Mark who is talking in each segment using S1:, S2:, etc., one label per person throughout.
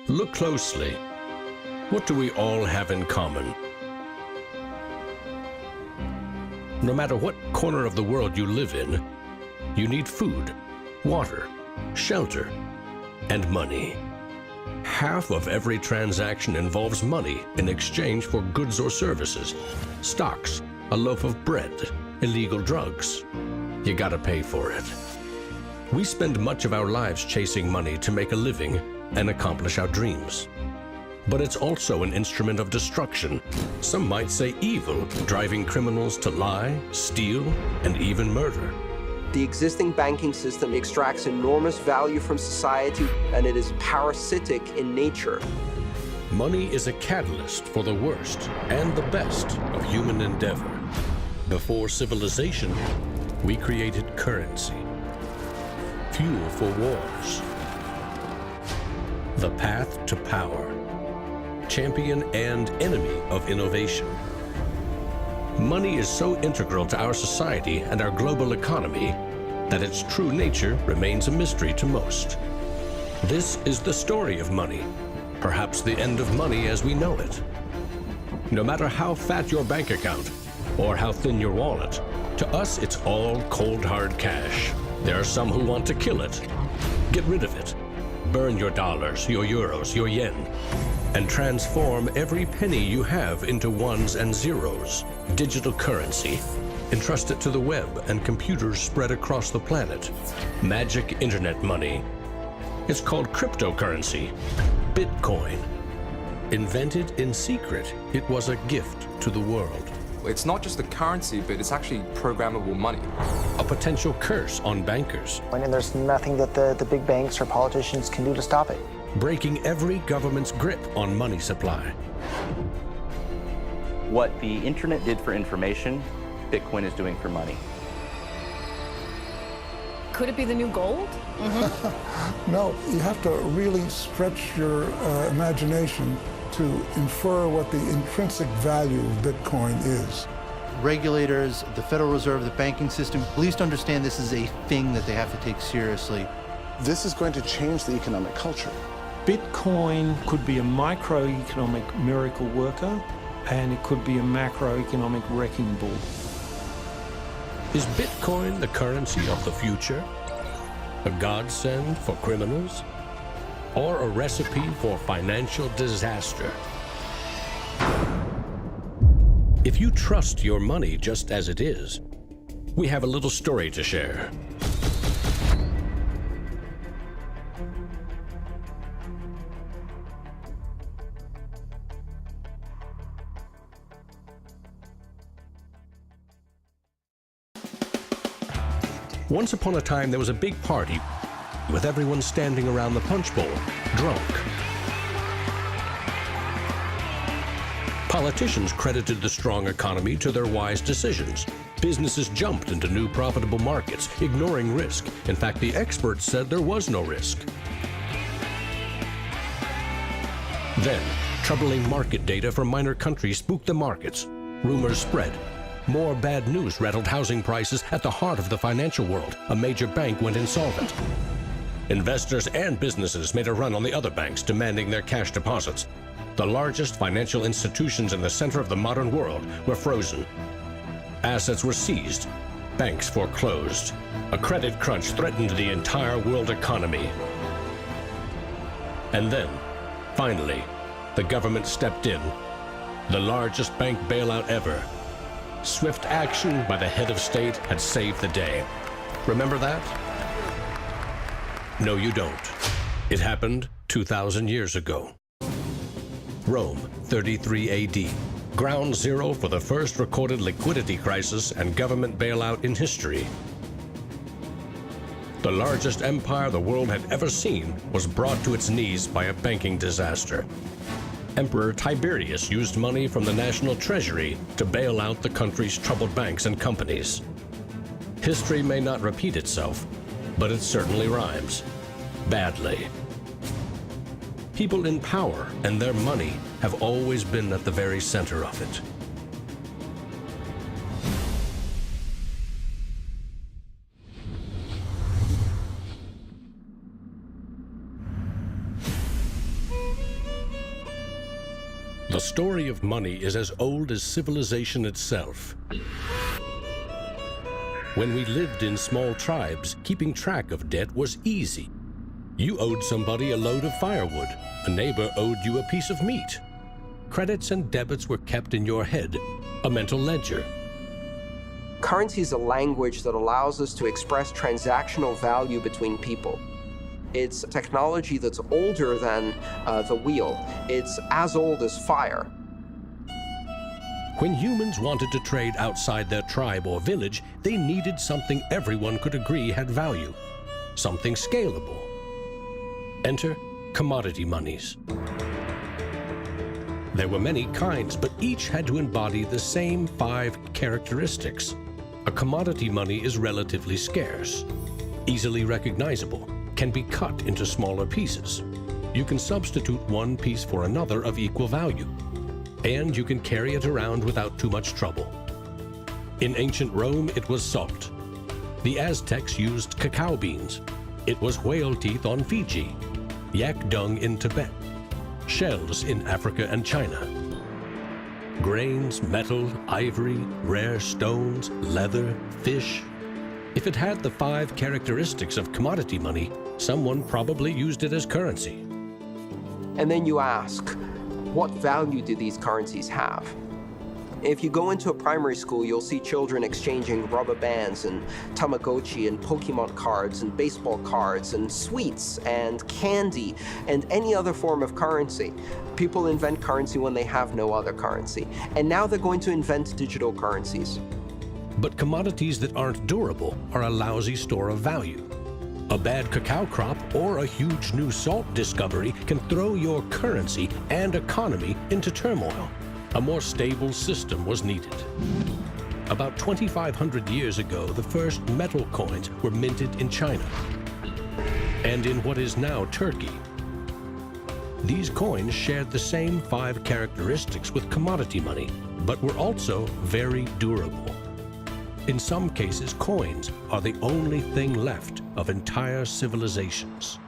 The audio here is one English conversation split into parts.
S1: Look closely. What do we all have in common? No matter what corner of the world you live in, you need food, water, shelter, and money. Half of every transaction involves money in exchange for goods or services, stocks, a loaf of bread, illegal drugs. You gotta pay for it. We spend much of our lives chasing money to make a living and accomplish our dreams. But it's also an instrument of destruction. Some might say evil, driving criminals to lie, steal, and even murder.
S2: The existing banking system extracts enormous value from society, and it is parasitic in nature.
S1: Money is a catalyst for the worst and the best of human endeavor. Before civilization, we created currency, fuel for wars, the path to power, champion and enemy of innovation. Money is so integral to our society and our global economy that its true nature remains a mystery to most. This is the story of money, perhaps the end of money as we know it. No matter how fat your bank account or how thin your wallet, to us it's all cold hard cash. There are some who want to kill it. Get rid of it. Burn your dollars, your euros, your yen, and transform every penny you have into ones and zeros, digital currency. Entrust it to the web and computers spread across the planet. Magic internet money. It's called cryptocurrency, Bitcoin. Invented in secret, it was a gift to the world.
S3: It's not just a currency, but it's actually programmable money.
S1: A potential curse on bankers.
S4: And there's nothing that the big banks or politicians can do to stop it.
S1: Breaking every government's grip on money supply.
S5: What the internet did for information, Bitcoin is doing for money.
S6: Could it be the new gold?
S7: No, you have to really stretch your imagination to infer what the intrinsic value of Bitcoin is.
S8: Regulators, the Federal Reserve, the banking system, at least understand this is a thing that they have to take seriously.
S9: This is going to change the economic culture.
S10: Bitcoin could be a microeconomic miracle worker, and it could be a macroeconomic wrecking ball.
S1: Is Bitcoin the currency of the future? A godsend for criminals? Or a recipe for financial disaster? If you trust your money just as it is, we have a little story to share. Once upon a time, there was a big party with everyone standing around the punch bowl, drunk. Politicians credited the strong economy to their wise decisions. Businesses jumped into new profitable markets, ignoring risk. In fact, the experts said there was no risk. Then, troubling market data from minor countries spooked the markets. Rumors spread. More bad news rattled housing prices at the heart of the financial world. A major bank went insolvent. Investors and businesses made a run on the other banks, demanding their cash deposits. The largest financial institutions in the center of the modern world were frozen. Assets were seized. Banks foreclosed. A credit crunch threatened the entire world economy. And then, finally, the government stepped in. The largest bank bailout ever. Swift action by the head of state had saved the day. Remember that? No, you don't. It happened 2,000 years ago. Rome, 33 AD. Ground zero for the first recorded liquidity crisis and government bailout in history. The largest empire the world had ever seen was brought to its knees by a banking disaster. Emperor Tiberius used money from the national treasury to bail out the country's troubled banks and companies. History may not repeat itself, but it certainly rhymes. Badly. People in power and their money have always been at the very center of it. The story of money is as old as civilization itself. When we lived in small tribes, keeping track of debt was easy. You owed somebody a load of firewood. A neighbor owed you a piece of meat. Credits and debits were kept in your head, a mental ledger.
S2: Currency is a language that allows us to express transactional value between people. It's technology that's older than the wheel. It's as old as fire.
S1: When humans wanted to trade outside their tribe or village, they needed something everyone could agree had value, something scalable. Enter commodity monies. There were many kinds, but each had to embody the same 5 characteristics. A commodity money is relatively scarce, easily recognizable, can be cut into smaller pieces. You can substitute one piece for another of equal value, and you can carry it around without too much trouble. In ancient Rome, it was salt. The Aztecs used cacao beans. It was whale teeth on Fiji, yak dung in Tibet, shells in Africa and China. Grains, metal, ivory, rare stones, leather, fish. If it had the 5 characteristics of commodity money, someone probably used it as currency.
S2: And then you ask, what value do these currencies have? If you go into a primary school, you'll see children exchanging rubber bands and Tamagotchi and Pokemon cards and baseball cards and sweets and candy and any other form of currency. People invent currency when they have no other currency. And now they're going to invent digital currencies.
S1: But commodities that aren't durable are a lousy store of value. A bad cacao crop or a huge new salt discovery can throw your currency and economy into turmoil. A more stable system was needed. About 2,500 years ago, the first metal coins were minted in China and in what is now Turkey. These coins shared the same 5 characteristics with commodity money, but were also very durable. In some cases, coins are the only thing left of entire civilizations.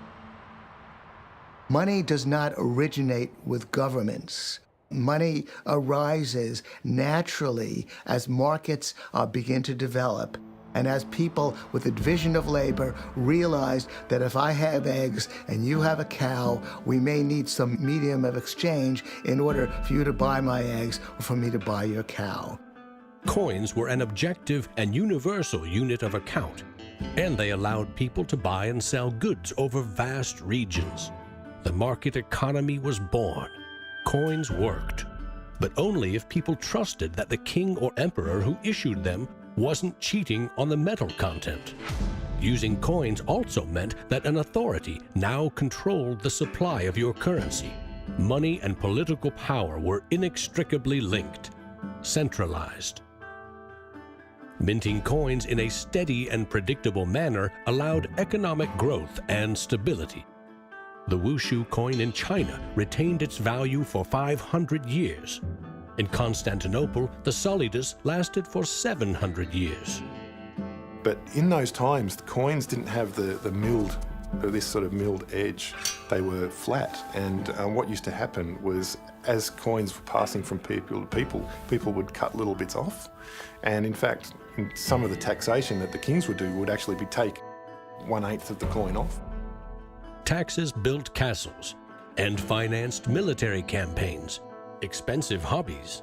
S11: Money does not originate with governments. Money arises naturally as markets begin to develop and as people with a division of labor realize that if I have eggs and you have a cow, we may need some medium of exchange in order for you to buy my eggs or for me to buy your cow.
S1: Coins were an objective and universal unit of account, and they allowed people to buy and sell goods over vast regions. The market economy was born. Coins worked, but only if people trusted that the king or emperor who issued them wasn't cheating on the metal content. Using coins also meant that an authority now controlled the supply of your currency. Money and political power were inextricably linked, centralized. Minting coins in a steady and predictable manner allowed economic growth and stability. The Wushu coin in China retained its value for 500 years. In Constantinople, the solidus lasted for 700 years.
S12: But in those times, the coins didn't have the milled, this sort of milled edge. They were flat, and what used to happen was, as coins were passing from people to people, people would cut little bits off. And in fact, in some of the taxation that the kings would do would actually be take 1/8 of the coin off.
S1: Taxes built castles and financed military campaigns, expensive hobbies.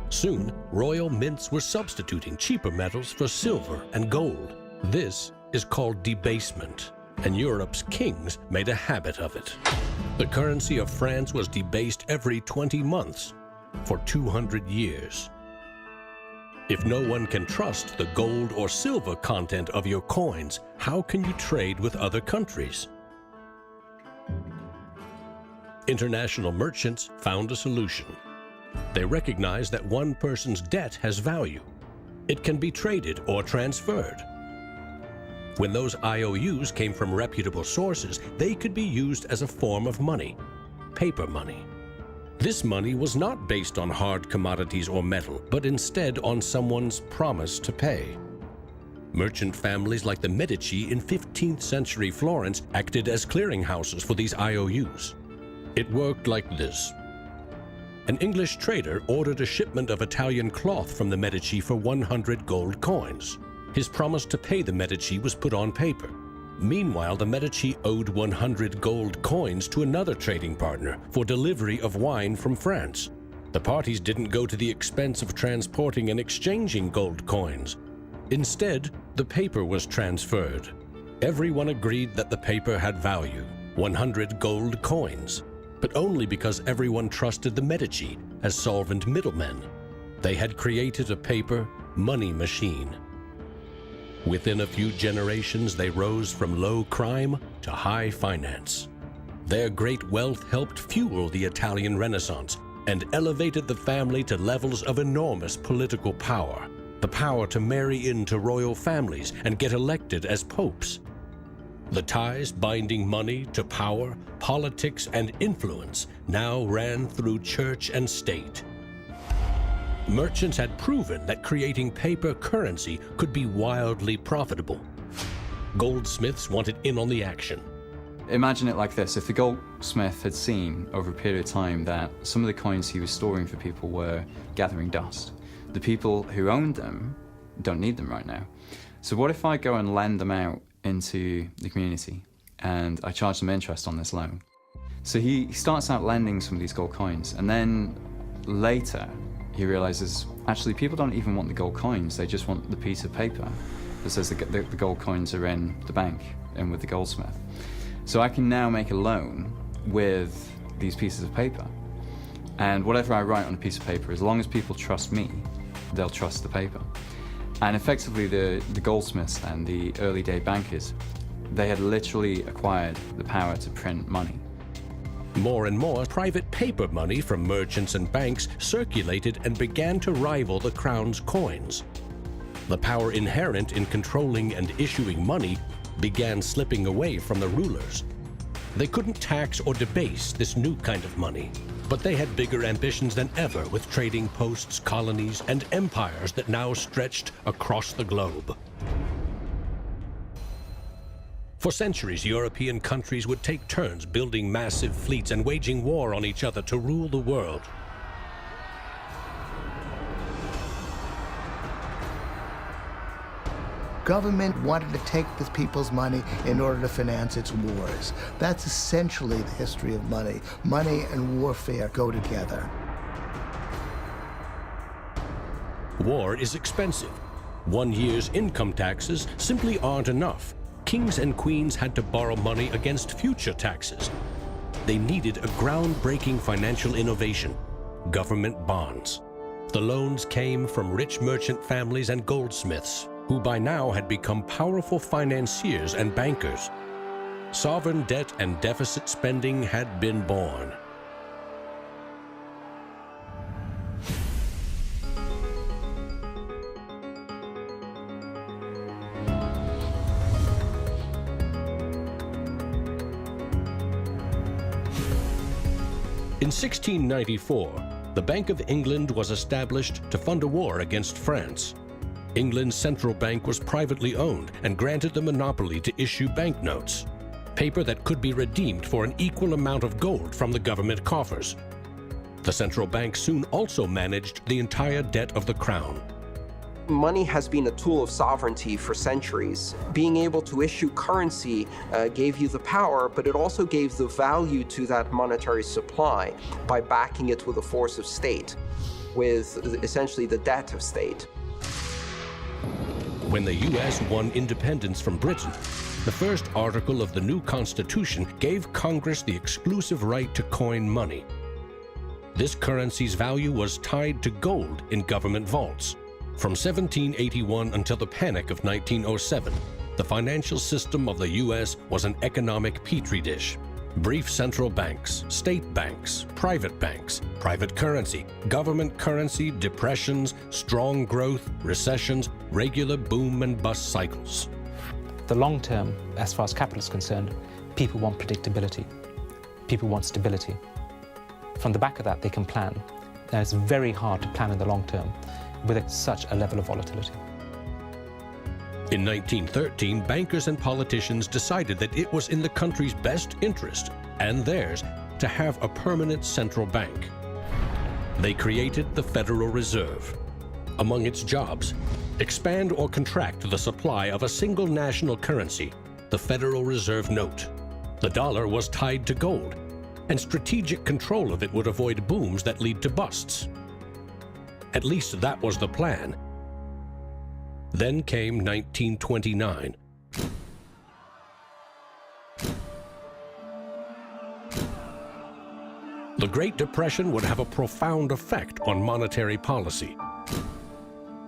S1: Soon, royal mints were substituting cheaper metals for silver and gold. This is called debasement, and Europe's kings made a habit of it. The currency of France was debased every 20 months for 200 years. If no one can trust the gold or silver content of your coins, how can you trade with other countries? International merchants found a solution. They recognized that one person's debt has value. It can be traded or transferred. When those IOUs came from reputable sources, they could be used as a form of money, paper money. This money was not based on hard commodities or metal, but instead on someone's promise to pay. Merchant families like the Medici in 15th century Florence acted as clearinghouses for these IOUs. It worked like this. an English trader ordered a shipment of Italian cloth from the Medici for 100 gold coins. His promise to pay the Medici was put on paper. Meanwhile, the Medici owed 100 gold coins to another trading partner for delivery of wine from France. The parties didn't go to the expense of transporting and exchanging gold coins. Instead, the paper was transferred. Everyone agreed that the paper had value, 100 gold coins, but only because everyone trusted the Medici as solvent middlemen. They had created a paper money machine. Within a few generations, they rose from low crime to high finance. Their great wealth helped fuel the Italian Renaissance and elevated the family to levels of enormous political power. The power to marry into royal families and get elected as popes. The ties binding money to power, politics, and influence now ran through church and state. Merchants had proven that creating paper currency could be wildly profitable. Goldsmiths wanted in on the action.
S13: Imagine it like this: if the goldsmith had seen over a period of time that some of the coins he was storing for people were gathering dust, the people who owned them don't need them right now. So what if I go and lend them out into the community and I charge them interest on this loan? So he starts out lending some of these gold coins, and then later he realizes actually people don't even want the gold coins, they just want the piece of paper that says the gold coins are in the bank and with the goldsmith. So I can now make a loan with these pieces of paper, and whatever I write on a piece of paper, as long as people trust me, they'll trust the paper. And effectively the goldsmiths and the early day bankers, they had literally acquired the power to print money.
S1: More and more private paper money from merchants and banks circulated and began to rival the crown's coins. The power inherent in controlling and issuing money began slipping away from the rulers. They couldn't tax or debase this new kind of money, but they had bigger ambitions than ever with trading posts, colonies, and empires that now stretched across the globe. For centuries, European countries would take turns building massive fleets and waging war on each other to rule the world.
S11: Government wanted to take the people's money in order to finance its wars. That's essentially the history of money. Money and warfare go together.
S1: War is expensive. 1 year's income taxes simply aren't enough. Kings and queens had to borrow money against future taxes. They needed a groundbreaking financial innovation: government bonds. The loans came from rich merchant families and goldsmiths, who by now had become powerful financiers and bankers. Sovereign debt and deficit spending had been born. In 1694, the Bank of England was established to fund a war against France. England's central bank was privately owned and granted the monopoly to issue banknotes, paper that could be redeemed for an equal amount of gold from the government coffers. The central bank soon also managed the entire debt of the crown.
S2: Money has been a tool of sovereignty for centuries. Being able to issue currency gave you the power, but it also gave the value to that monetary supply by backing it with a force of state, with essentially the debt of state.
S1: When the U.S. won independence from Britain, the first article of the new Constitution gave Congress the exclusive right to coin money. This currency's value was tied to gold in government vaults. From 1781 until the Panic of 1907, the financial system of the U.S. was an economic petri dish. Brief central banks, state banks, private currency, government currency, depressions, strong growth, recessions, regular boom and bust cycles.
S14: The long term, as far as capital is concerned, people want predictability. People want stability. From the back of that, they can plan. Now, it's very hard to plan in the long term with such a level of volatility.
S1: In 1913, bankers and politicians decided that it was in the country's best interest, and theirs, to have a permanent central bank. They created the Federal Reserve. Among its jobs, expand or contract the supply of a single national currency, the Federal Reserve note. The dollar was tied to gold, and strategic control of it would avoid booms that lead to busts. At least that was the plan. Then came 1929. The Great Depression would have a profound effect on monetary policy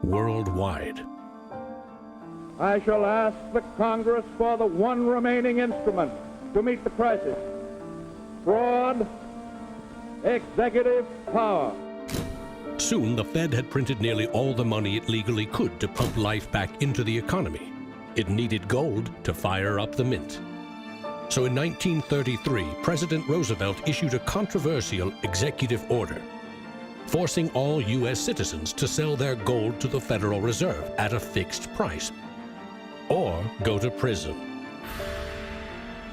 S1: worldwide.
S15: I shall ask the Congress for the one remaining instrument to meet the crisis: broad executive power.
S1: Soon, the Fed had printed nearly all the money it legally could to pump life back into the economy. It needed gold to fire up the mint. So in 1933, President Roosevelt issued a controversial executive order, forcing all U.S. citizens to sell their gold to the Federal Reserve at a fixed price, or go to prison.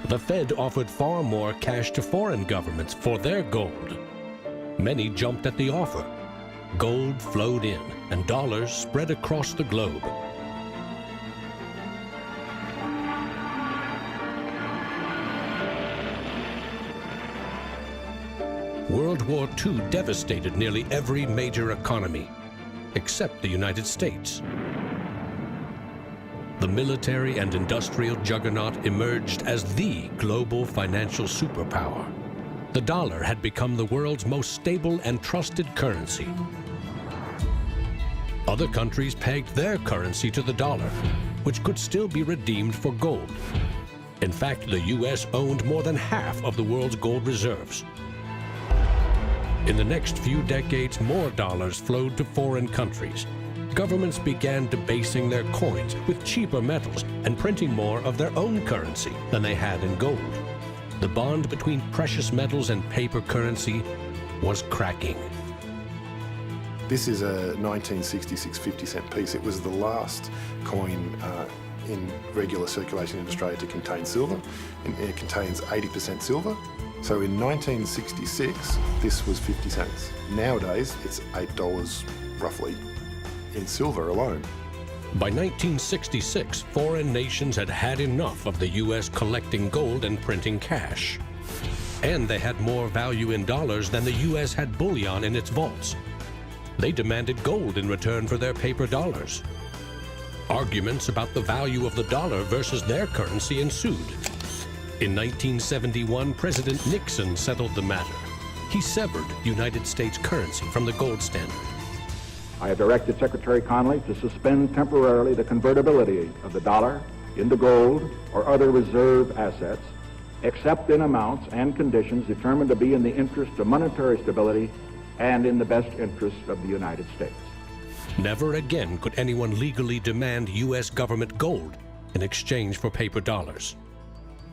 S1: The Fed offered far more cash to foreign governments for their gold. Many jumped at the offer. Gold flowed in, and dollars spread across the globe. World War II devastated nearly every major economy, except the United States. The military and industrial juggernaut emerged as the global financial superpower. The dollar had become the world's most stable and trusted currency. Other countries pegged their currency to the dollar, which could still be redeemed for gold. In fact, the U.S. owned more than half of the world's gold reserves. In the next few decades, more dollars flowed to foreign countries. Governments began debasing their coins with cheaper metals and printing more of their own currency than they had in gold. The bond between precious metals and paper currency was cracking.
S12: This is a 1966 50-cent piece. It was the last coin in regular circulation in Australia to contain silver. It contains 80% silver. So in 1966, this was 50 cents. Nowadays, it's $8 roughly in silver alone.
S1: By 1966, foreign nations had had enough of the U.S. collecting gold and printing cash. And they had more value in dollars than the U.S. had bullion in its vaults. They demanded gold in return for their paper dollars. Arguments about the value of the dollar versus their currency ensued. In 1971, President Nixon settled the matter. He severed United States currency from the gold standard.
S15: I have directed Secretary Connally to suspend temporarily the convertibility of the dollar into gold or other reserve assets, except in amounts and conditions determined to be in the interest of monetary stability and in the best interest of the United States.
S1: Never again could anyone legally demand U.S. government gold in exchange for paper dollars.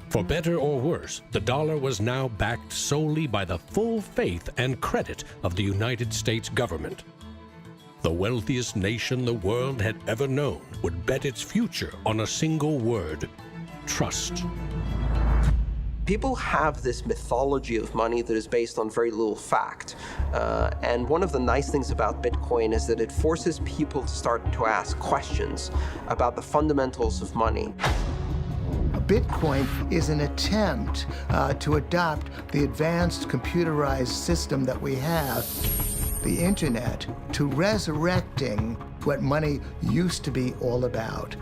S1: For better or worse, the dollar was now backed solely by the full faith and credit of the United States government. The wealthiest nation the world had ever known would bet its future on a single word: trust.
S2: People have this mythology of money that is based on very little fact. And one of the nice things about Bitcoin is that it forces people to start to ask questions about the fundamentals of money.
S11: Bitcoin is an attempt to adopt the advanced computerized system that we have, the internet, to resurrecting what money used to be all about.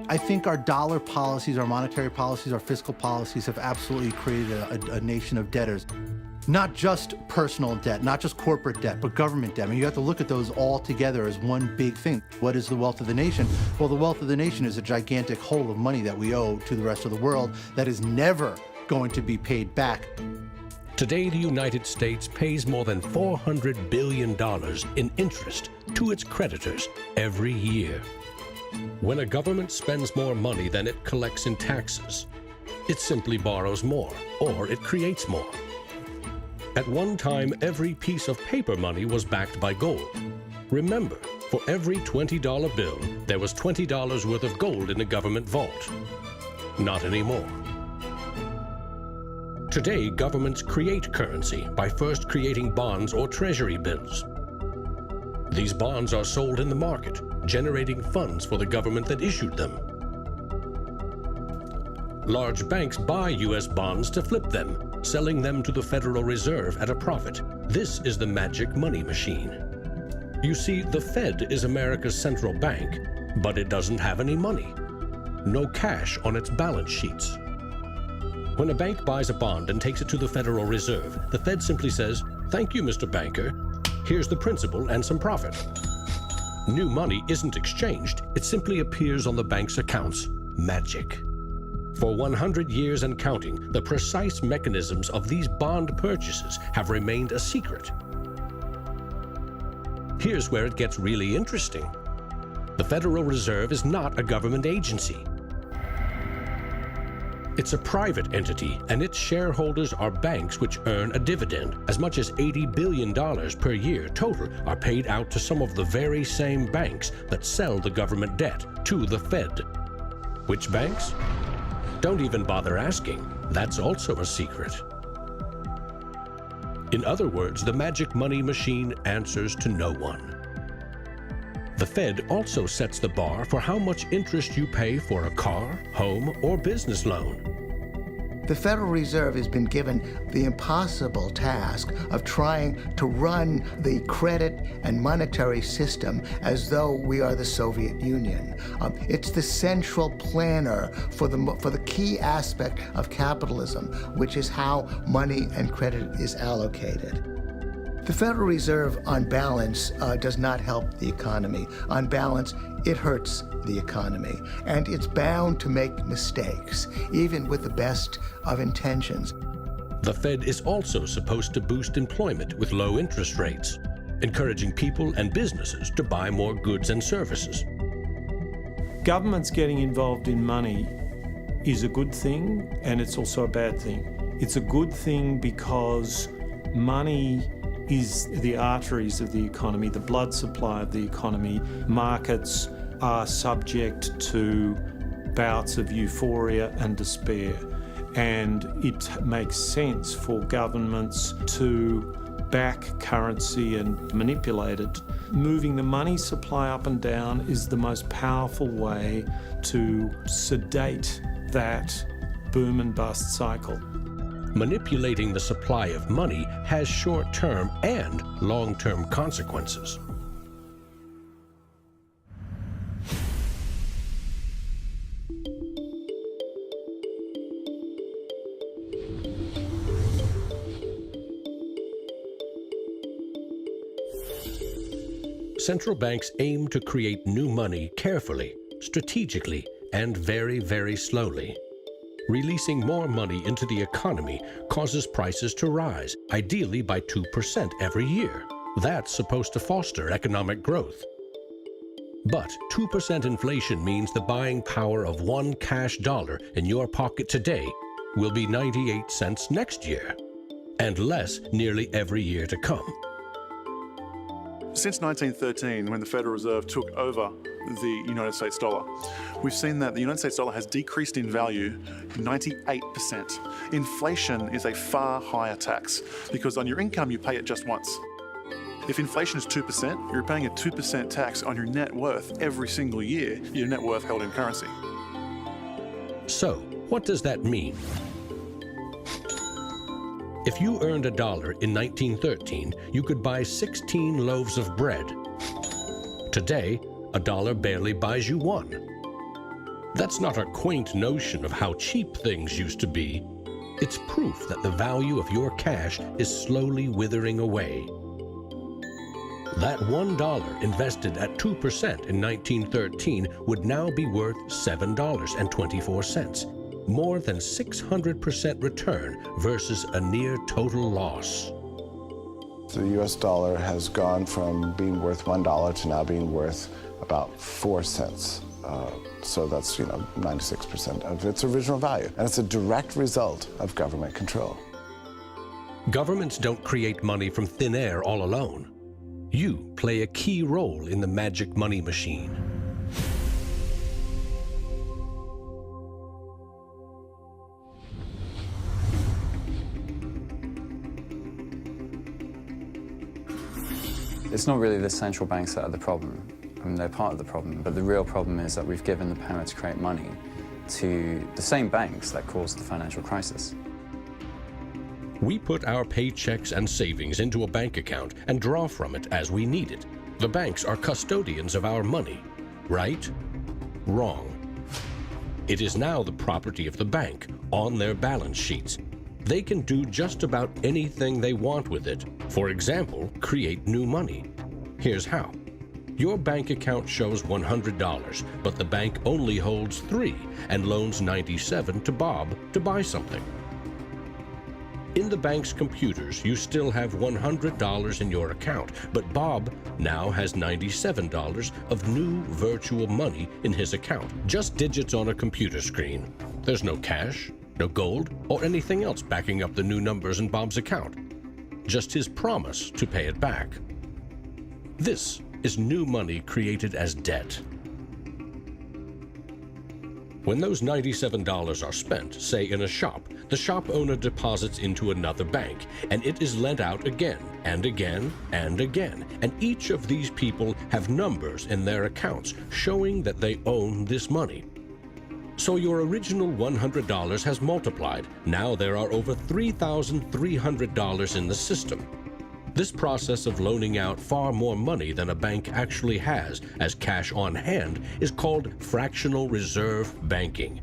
S8: I think our dollar policies, our monetary policies, our fiscal policies have absolutely created a nation of debtors. Not just personal debt, not just corporate debt, but government debt. I mean, you have to look at those all together as one big thing. What is the wealth of the nation? Well, the wealth of the nation is a gigantic hole of money that we owe to the rest of the world that is never going to be paid back.
S1: Today, the United States pays more than $400 billion in interest to its creditors every year. When a government spends more money than it collects in taxes, it simply borrows more, or it creates more. At one time, every piece of paper money was backed by gold. Remember, For every $20 bill, there was $20 worth of gold in the government vault. Not anymore. Today, governments create currency by first creating bonds or treasury bills. These bonds are sold in the market, generating funds for the government that issued them. Large banks buy U.S. bonds to flip them, selling them to the Federal Reserve at a profit. This is the magic money machine. You see, the Fed is America's central bank, but it doesn't have any money. No cash on its balance sheets. When a bank buys a bond and takes it to the Federal Reserve, the Fed simply says, "Thank you, Mr. Banker. Here's the principal and some profit." New money isn't exchanged. It simply appears on the bank's accounts. Magic. For 100 years and counting, the precise mechanisms of these bond purchases have remained a secret. Here's where it gets really interesting. The Federal Reserve is not a government agency. It's a private entity, and its shareholders are banks which earn a dividend. As much as $80 billion per year total are paid out to some of the very same banks that sell the government debt to the Fed. Which banks? Don't even bother asking. That's also a secret. In other words, the magic money machine answers to no one. The Fed also sets the bar for how much interest you pay for a car, home, or business loan.
S11: The Federal Reserve has been given the impossible task of trying to run the credit and monetary system as though we are the Soviet Union. It's the central planner for the key aspect of capitalism, which is how money and credit is allocated. The Federal Reserve, on balance, does not help the economy. On balance, it hurts the economy. And it's bound to make mistakes, even with the best of intentions.
S1: The Fed is also supposed to boost employment with low interest rates, encouraging people and businesses to buy more goods and services.
S10: Governments getting involved in money is a good thing, and it's also a bad thing. It's a good thing because money is the arteries of the economy, the blood supply of the economy. Markets are subject to bouts of euphoria and despair, and it makes sense for governments to back currency and manipulate it. Moving the money supply up and down is the most powerful way to sedate that boom and bust cycle.
S1: Manipulating the supply of money has short-term and long-term consequences. Central banks aim to create new money carefully, strategically, and very, very slowly. Releasing more money into the economy causes prices to rise, ideally by 2% every year. That's supposed to foster economic growth. But 2% inflation means the buying power of one cash dollar in your pocket today will be 98 cents next year, and less nearly every year to come.
S16: Since 1913, when the Federal Reserve took over the United States dollar, we've seen that the United States dollar has decreased in value 98%. Inflation is a far higher tax because on your income you pay it just once. If inflation is 2%, you're paying a 2% tax on your net worth every single year, your net worth held in currency.
S1: So, what does that mean? If you earned $1 in 1913, you could buy 16 loaves of bread. Today, $1 barely buys you one. That's not a quaint notion of how cheap things used to be. It's proof that the value of your cash is slowly withering away. That $1 invested at 2% in 1913 would now be worth $7.24. More than 600% return versus a near total loss.
S9: The US dollar has gone from being worth $1 to now being worth about 4 cents. So that's, 96% of its original value. And it's a direct result of government control.
S1: Governments don't create money from thin air all alone. You play a key role in the magic money machine.
S13: It's not really the central banks that are the problem. I mean, they're part of the problem, but the real problem is that we've given the power to create money to the same banks that caused the financial crisis.
S1: We put our paychecks and savings into a bank account and draw from it as we need it. The banks are custodians of our money. Right? Wrong. It is now the property of the bank on their balance sheets. They can do just about anything they want with it. For example, create new money. Here's how. Your bank account shows $100, but the bank only holds $3 and loans $97 to Bob to buy something. In the bank's computers, you still have $100 in your account, but Bob now has $97 of new virtual money in his account. Just digits on a computer screen. There's no cash, no gold, or anything else backing up the new numbers in Bob's account. Just his promise to pay it back. This is new money created as debt. When those $97 are spent, say in a shop, the shop owner deposits into another bank, and it is lent out again, and again, and again. And each of these people have numbers in their accounts showing that they own this money. So your original $100 has multiplied. Now there are over $3,300 in the system. This process of loaning out far more money than a bank actually has as cash on hand is called fractional reserve banking.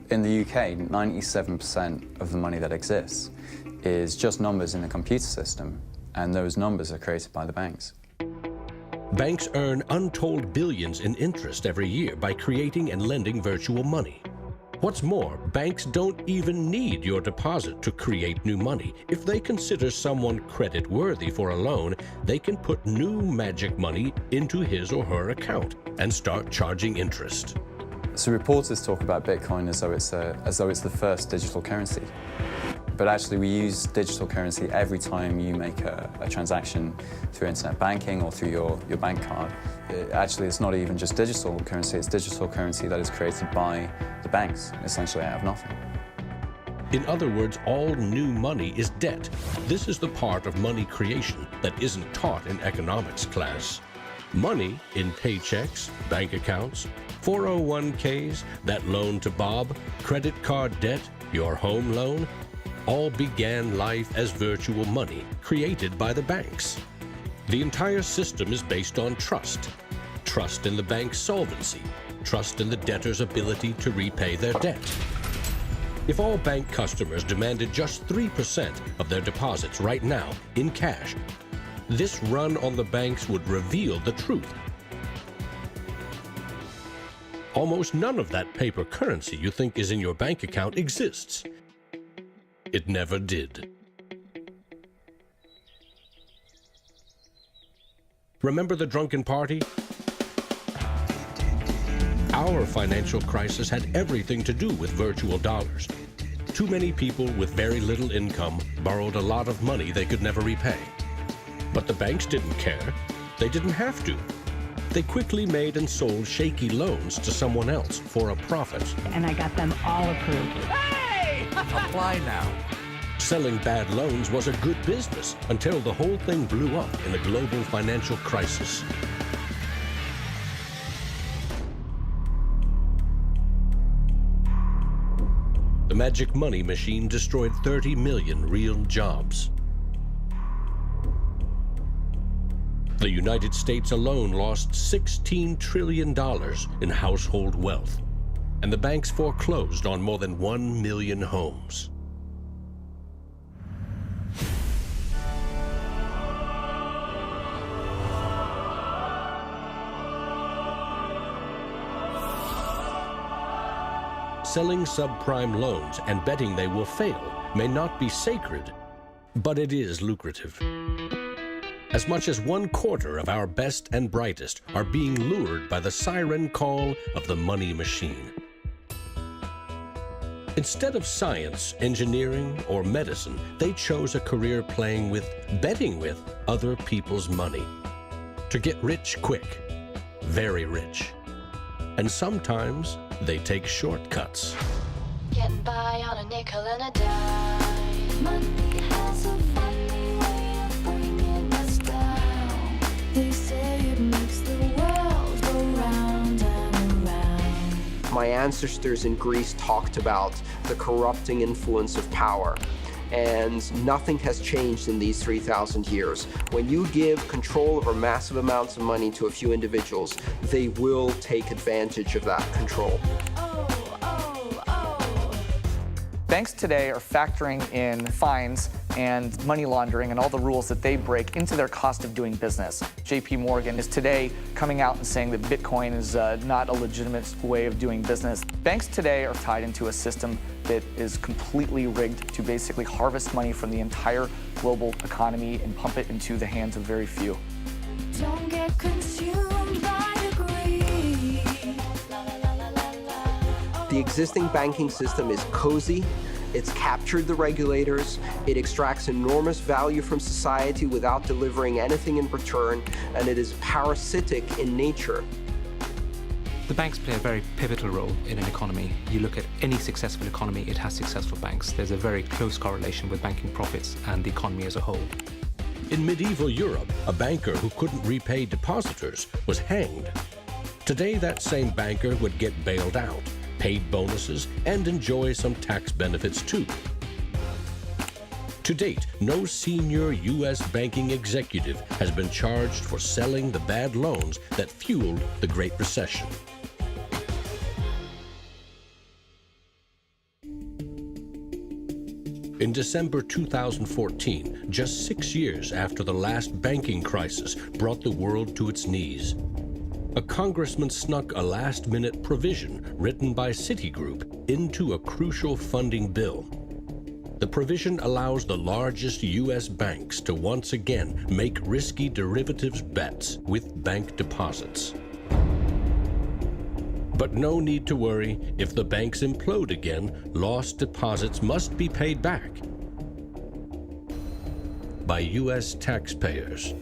S13: In the UK, 97% of the money that exists is just numbers in a computer system, and those numbers are created by the banks.
S1: Banks earn untold billions in interest every year by creating and lending virtual money. What's more, banks don't even need your deposit to create new money. If they consider someone credit-worthy for a loan, they can put new magic money into his or her account and start charging interest.
S13: So reporters talk about Bitcoin as though it's the first digital currency. But actually, we use digital currency every time you make a transaction through internet banking or through your bank card. Actually, it's not even just digital currency, it's digital currency that is created by the banks, essentially out of nothing.
S1: In other words, all new money is debt. This is the part of money creation that isn't taught in economics class. Money in paychecks, bank accounts, 401ks, that loan to Bob, credit card debt, your home loan, all began life as virtual money created by the banks. The entire system is based on trust. Trust in the bank's solvency. Trust in the debtor's ability to repay their debt. If all bank customers demanded just 3% of their deposits right now in cash, this run on the banks would reveal the truth. Almost none of that paper currency you think is in your bank account exists. It never did. Remember the drunken party? Our financial crisis had everything to do with virtual dollars. Too many people with very little income borrowed a lot of money they could never repay. But the banks didn't care. They didn't have to. They quickly made and sold shaky loans to someone else for a profit.
S6: And I got them all approved.
S3: Apply now.
S1: Selling bad loans was a good business until the whole thing blew up in a global financial crisis. The magic money machine destroyed 30 million real jobs. The United States alone lost $16 trillion in household wealth, and the banks foreclosed on more than 1 million homes. Selling subprime loans and betting they will fail may not be sacred, but it is lucrative. As much as 1/4 of our best and brightest are being lured by the siren call of the money machine. Instead of science, engineering, or medicine, they chose a career betting with other people's money. To get rich quick, very rich. And sometimes they take shortcuts.
S17: Getting by on a nickel and a dime. Money has a funny way of bringing us down. They say it makes the world go round and around.
S2: My ancestors in Greece talked about the corrupting influence of power. And nothing has changed in these 3,000 years. When you give control over massive amounts of money to a few individuals, they will take advantage of that control.
S18: Banks today are factoring in fines and money laundering and all the rules that they break into their cost of doing business. JP Morgan is today coming out and saying that Bitcoin is not a legitimate way of doing business. Banks today are tied into a system that is completely rigged to basically harvest money from the entire global economy and pump it into the hands of very few.
S17: Don't get consumed by greed.
S2: The existing banking system is cozy, it's captured the regulators, it extracts enormous value from society without delivering anything in return, and it is parasitic in nature.
S14: The banks play a very pivotal role in an economy. You look at any successful economy, it has successful banks. There's a very close correlation with banking profits and the economy as a whole.
S1: In medieval Europe, a banker who couldn't repay depositors was hanged. Today, that same banker would get bailed out, paid bonuses, and enjoy some tax benefits too. To date, no senior U.S. banking executive has been charged for selling the bad loans that fueled the Great Recession. In December 2014, just 6 years after the last banking crisis brought the world to its knees, a congressman snuck a last-minute provision written by Citigroup into a crucial funding bill. The provision allows the largest U.S. banks to once again make risky derivatives bets with bank deposits. But no need to worry. If the banks implode again, lost deposits must be paid back by U.S. taxpayers.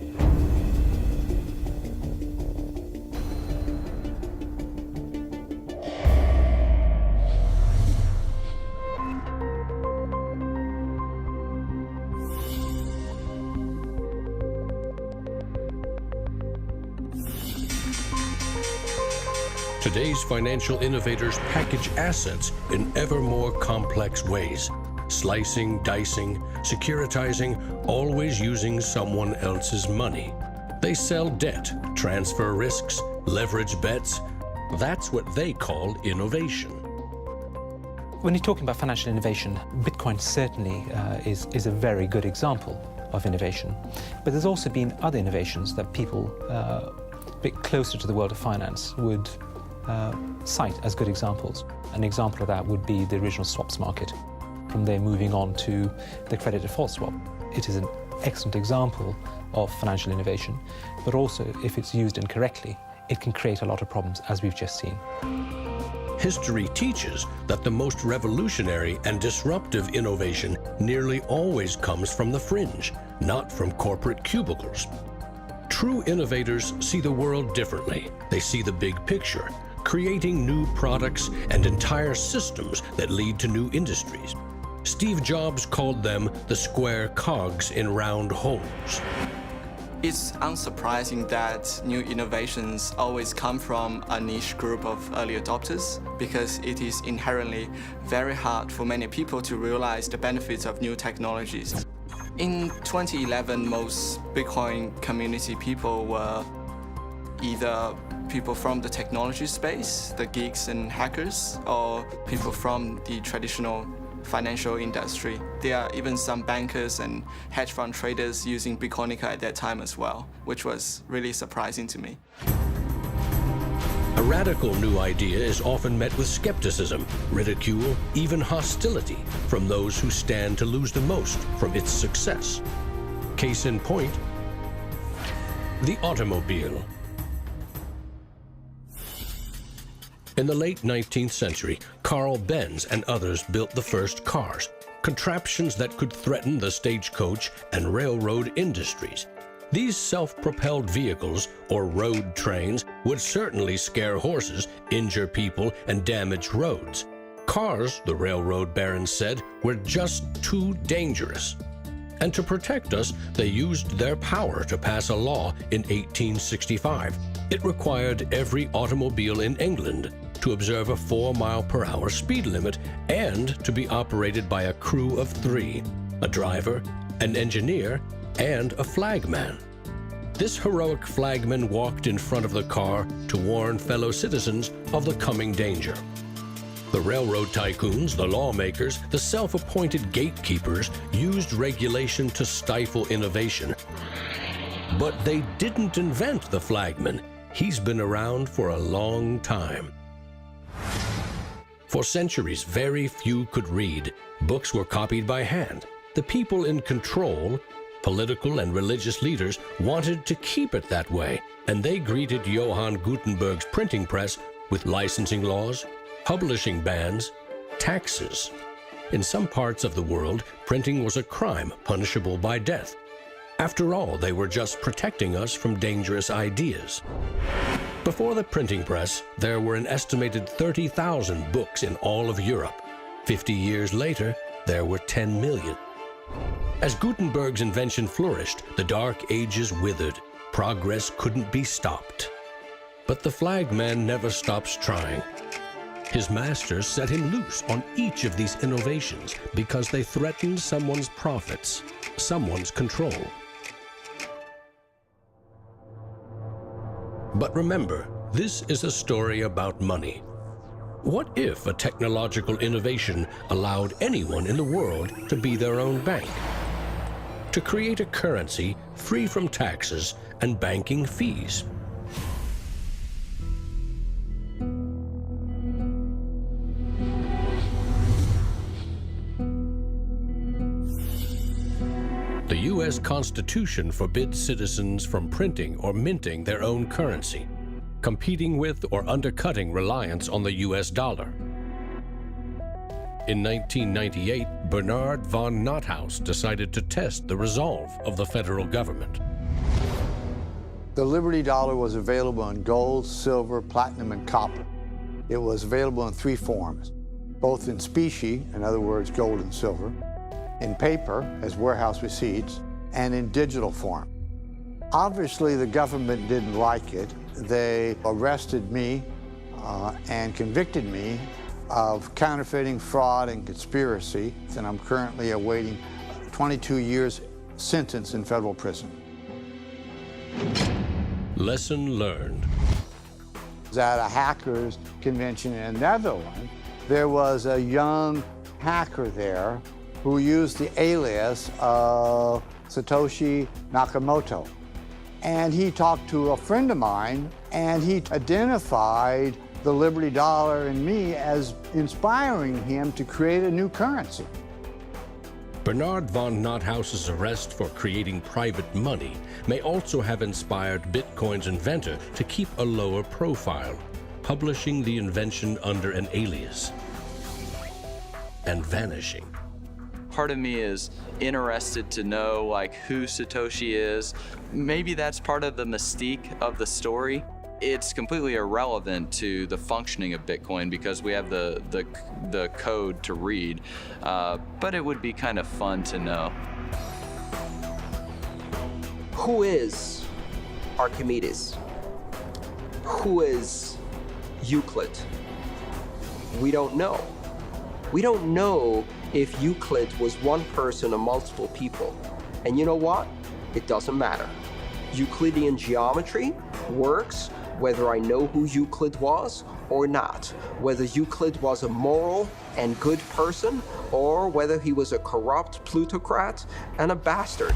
S1: Today's financial innovators package assets in ever more complex ways, slicing, dicing, securitizing, always using someone else's money. They sell debt, transfer risks, leverage bets. That's what they call innovation.
S14: When you're talking about financial innovation, Bitcoin certainly is a very good example of innovation. But there's also been other innovations that people a bit closer to the world of finance would cite as good examples. An example of that would be the original swaps market. From there moving on to the credit default swap. It is an excellent example of financial innovation, but also if it's used incorrectly, it can create a lot of problems, as we've just seen.
S1: History teaches that the most revolutionary and disruptive innovation nearly always comes from the fringe, not from corporate cubicles. True innovators see the world differently. They see the big picture, creating new products and entire systems that lead to new industries. Steve Jobs called them the square cogs in round holes.
S19: It's unsurprising that new innovations always come from a niche group of early adopters because it is inherently very hard for many people to realize the benefits of new technologies. In 2011, most Bitcoin community people were either people from the technology space, the geeks and hackers, or people from the traditional financial industry. There are even some bankers and hedge fund traders using Bitcoinica at that time as well, which was really surprising to me.
S1: A radical new idea is often met with skepticism, ridicule, even hostility from those who stand to lose the most from its success. Case in point, the automobile. In the late 19th century, Carl Benz and others built the first cars, contraptions that could threaten the stagecoach and railroad industries. These self-propelled vehicles, or road trains, would certainly scare horses, injure people, and damage roads. Cars, the railroad barons said, were just too dangerous. And to protect us, they used their power to pass a law in 1865. It required every automobile in England to observe a 4-mile-per-hour speed limit and to be operated by a crew of 3, a driver, an engineer, and a flagman. This heroic flagman walked in front of the car to warn fellow citizens of the coming danger. The railroad tycoons, the lawmakers, the self-appointed gatekeepers used regulation to stifle innovation. But they didn't invent the flagman. He's been around for a long time. For centuries, very few could read. Books were copied by hand. The people in control, political and religious leaders, wanted to keep it that way, and they greeted Johann Gutenberg's printing press with licensing laws, publishing bans, taxes. In some parts of the world, printing was a crime punishable by death. After all, they were just protecting us from dangerous ideas. Before the printing press, there were an estimated 30,000 books in all of Europe. 50 years later, there were 10 million. As Gutenberg's invention flourished, the Dark Ages withered. Progress couldn't be stopped. But the flagman never stops trying. His masters set him loose on each of these innovations because they threatened someone's profits, someone's control. But remember, this is a story about money. What if a technological innovation allowed anyone in the world to be their own bank? To create a currency free from taxes and banking fees? The U.S. Constitution forbids citizens from printing or minting their own currency, competing with or undercutting reliance on the U.S. dollar. In 1998, Bernard von Nothaus decided to test the resolve of the federal government.
S20: The Liberty Dollar was available in gold, silver, platinum, and copper. It was available in 3 forms, both in specie, in other words, gold and silver, in paper, as warehouse receipts, and in digital form. Obviously, the government didn't like it. They arrested me and convicted me of counterfeiting, fraud, and conspiracy, and I'm currently awaiting 22 years sentence in federal prison.
S1: Lesson learned.
S20: At a hackers convention in the Netherlands, there was a young hacker there who used the alias of Satoshi Nakamoto. And he talked to a friend of mine, and he identified the Liberty Dollar and me as inspiring him to create a new currency.
S1: Bernard von Nothaus's arrest for creating private money may also have inspired Bitcoin's inventor to keep a lower profile, publishing the invention under an alias and vanishing.
S21: Part of me is interested to know who Satoshi is. Maybe that's part of the mystique of the story. It's completely irrelevant to the functioning of Bitcoin because we have the code to read, but it would be kind of fun to know.
S2: Who is Archimedes? Who is Euclid? We don't know. We don't know if Euclid was one person or multiple people. And you know what? It doesn't matter. Euclidean geometry works whether I know who Euclid was or not, whether Euclid was a moral and good person or whether he was a corrupt plutocrat and a bastard.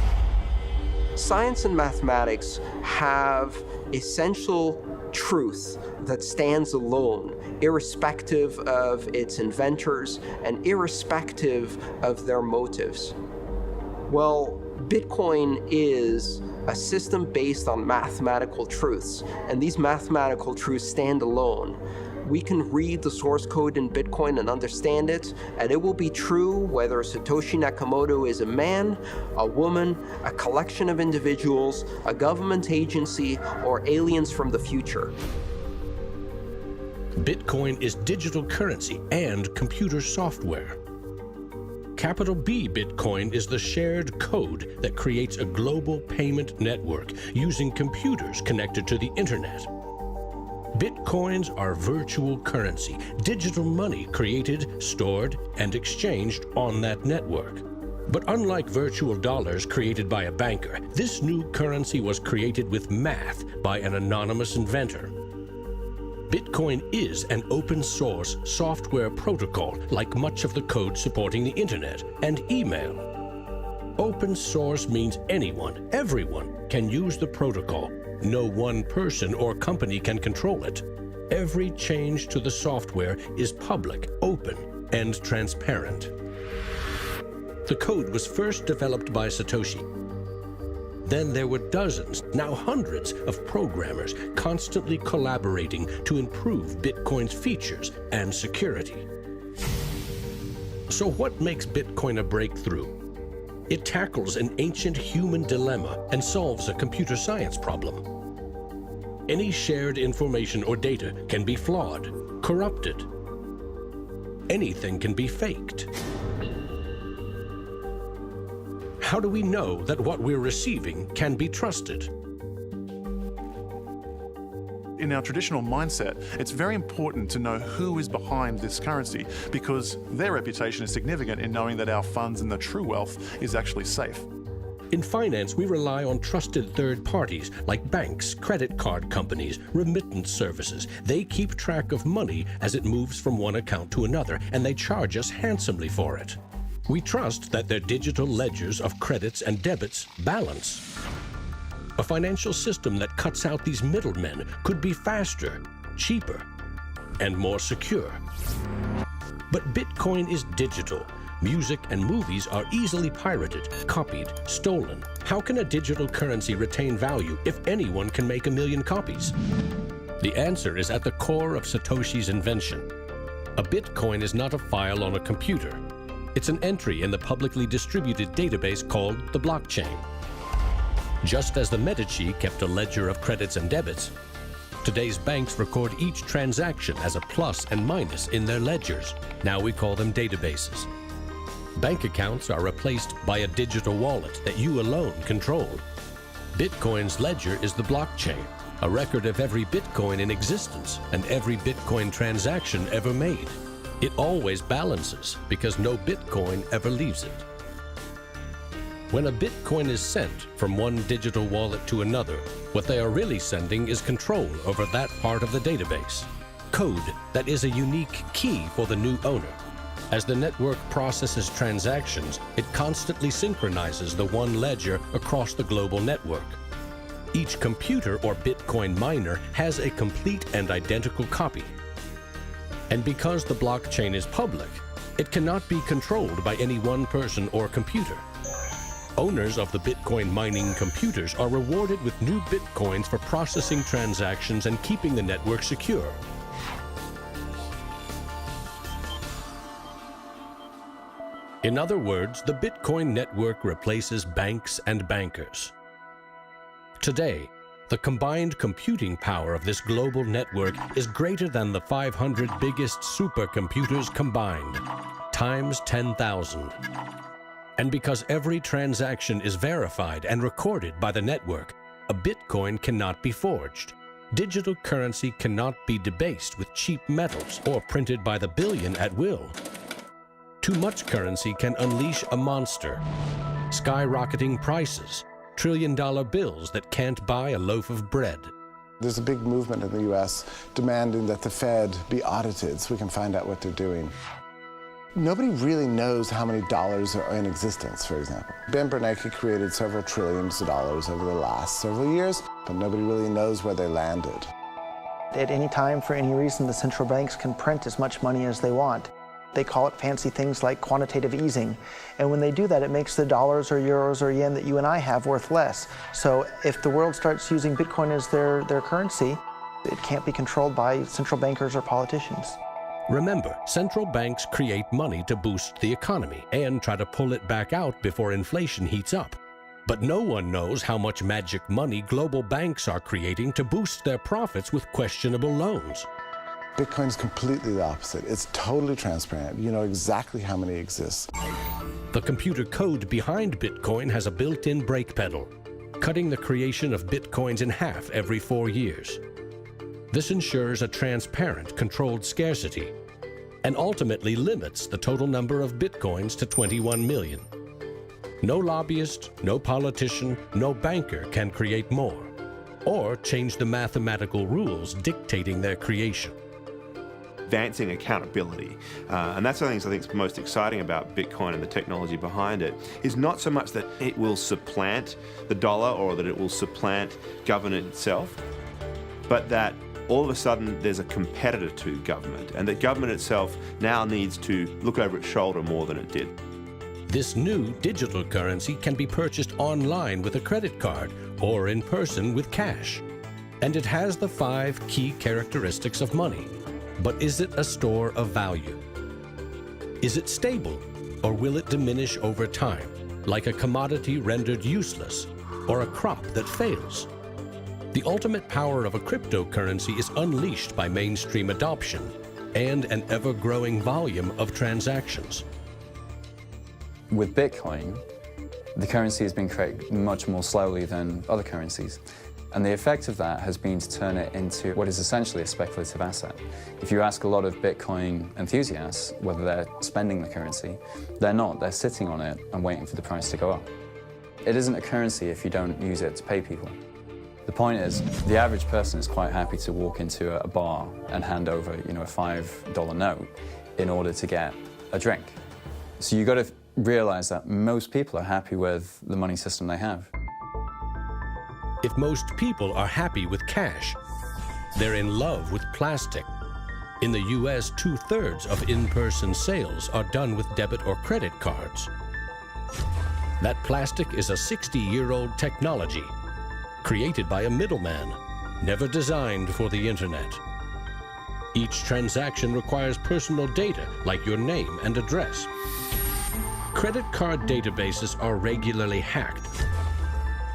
S2: Science and mathematics have essential truth that stands alone, irrespective of its inventors and irrespective of their motives. Well, Bitcoin is a system based on mathematical truths, and these mathematical truths stand alone. We can read the source code in Bitcoin and understand it, and it will be true whether Satoshi Nakamoto is a man, a woman, a collection of individuals, a government agency, or aliens from the future.
S1: Bitcoin is digital currency and computer software. Capital B Bitcoin is the shared code that creates a global payment network using computers connected to the internet. Bitcoins are virtual currency, digital money created, stored, and exchanged on that network. But unlike virtual dollars created by a banker, this new currency was created with math by an anonymous inventor. Bitcoin is an open-source software protocol like much of the code supporting the internet and email. Open source means anyone, everyone, can use the protocol. No one person or company can control it. Every change to the software is public, open, and transparent. The code was first developed by Satoshi. Then there were dozens, now hundreds, of programmers constantly collaborating to improve Bitcoin's features and security. So what makes Bitcoin a breakthrough? It tackles an ancient human dilemma and solves a computer science problem. Any shared information or data can be flawed, corrupted. Anything can be faked. How do we know that what we're receiving can be trusted?
S16: In our traditional mindset, it's very important to know who is behind this currency because their reputation is significant in knowing that our funds and the true wealth is actually safe.
S1: In finance, we rely on trusted third parties like banks, credit card companies, remittance services. They keep track of money as it moves from one account to another, and they charge us handsomely for it. We trust that their digital ledgers of credits and debits balance. A financial system that cuts out these middlemen could be faster, cheaper, and more secure. But Bitcoin is digital. Music and movies are easily pirated, copied, stolen. How can a digital currency retain value if anyone can make 1 million copies? The answer is at the core of Satoshi's invention. A Bitcoin is not a file on a computer. It's an entry in the publicly distributed database called the blockchain. Just as the Medici kept a ledger of credits and debits, today's banks record each transaction as a plus and minus in their ledgers. Now we call them databases. Bank accounts are replaced by a digital wallet that you alone control. Bitcoin's ledger is the blockchain, a record of every Bitcoin in existence and every Bitcoin transaction ever made. It always balances because no Bitcoin ever leaves it. When a Bitcoin is sent from one digital wallet to another, what they are really sending is control over that part of the database. Code that is a unique key for the new owner. As the network processes transactions, it constantly synchronizes the one ledger across the global network. Each computer or Bitcoin miner has a complete and identical copy. And because the blockchain is public, it cannot be controlled by any one person or computer. Owners of the Bitcoin mining computers are rewarded with new Bitcoins for processing transactions and keeping the network secure. In other words, the Bitcoin network replaces banks and bankers. Today, the combined computing power of this global network is greater than the 500 biggest supercomputers combined, times 10,000. And because every transaction is verified and recorded by the network, a Bitcoin cannot be forged. Digital currency cannot be debased with cheap metals or printed by the billion at will. Too much currency can unleash a monster, skyrocketing prices, trillion-dollar bills that can't buy a loaf of bread.
S9: There's a big movement in the U.S. demanding that the Fed be audited so we can find out what they're doing. Nobody really knows how many dollars are in existence, for example. Ben Bernanke created several trillions of dollars over the last several years, but nobody really knows where they landed.
S4: At any time, for any reason, the central banks can print as much money as they want. They call it fancy things like quantitative easing. And when they do that, it makes the dollars or euros or yen that you and I have worth less. So if the world starts using Bitcoin as their currency, It can't be controlled by central bankers or politicians.
S1: Remember, central banks create money to boost the economy and try to pull it back out before inflation heats up. But no one knows how much magic money global banks are creating to boost their profits with questionable loans.
S9: Bitcoin is completely the opposite. It's totally transparent. You know exactly how many exist.
S1: The computer code behind Bitcoin has a built-in brake pedal, cutting the creation of Bitcoins in half every 4 years. This ensures a transparent, controlled scarcity and ultimately limits the total number of Bitcoins to 21 million. No lobbyist, no politician, no banker can create more or change the mathematical rules dictating their creation.
S5: Advancing accountability. And that's one of the things I think is most exciting about Bitcoin and the technology behind it, is not so much that it will supplant the dollar or that it will supplant government itself, but that all of a sudden there's a competitor to government, and that government itself now needs to look over its shoulder more than it did.
S1: This new digital currency can be purchased online with a credit card or in person with cash. And it has the 5 key characteristics of money. But is it a store of value? Is it stable, or will it diminish over time, like a commodity rendered useless, or a crop that fails? The ultimate power of a cryptocurrency is unleashed by mainstream adoption and an ever-growing volume of transactions.
S13: With Bitcoin, the currency has been created much more slowly than other currencies. And the effect of that has been to turn it into what is essentially a speculative asset. If you ask a lot of Bitcoin enthusiasts whether they're spending the currency, they're not. They're sitting on it and waiting for the price to go up. It isn't a currency if you don't use it to pay people. The point is, the average person is quite happy to walk into a bar and hand over, a $5 note in order to get a drink. So you've got to realize that most people are happy with the money system they have.
S1: If most people are happy with cash, they're in love with plastic. In the US, 2/3 of in-person sales are done with debit or credit cards. That plastic is a 60-year-old technology, created by a middleman, never designed for the internet. Each transaction requires personal data, like your name and address. Credit card databases are regularly hacked,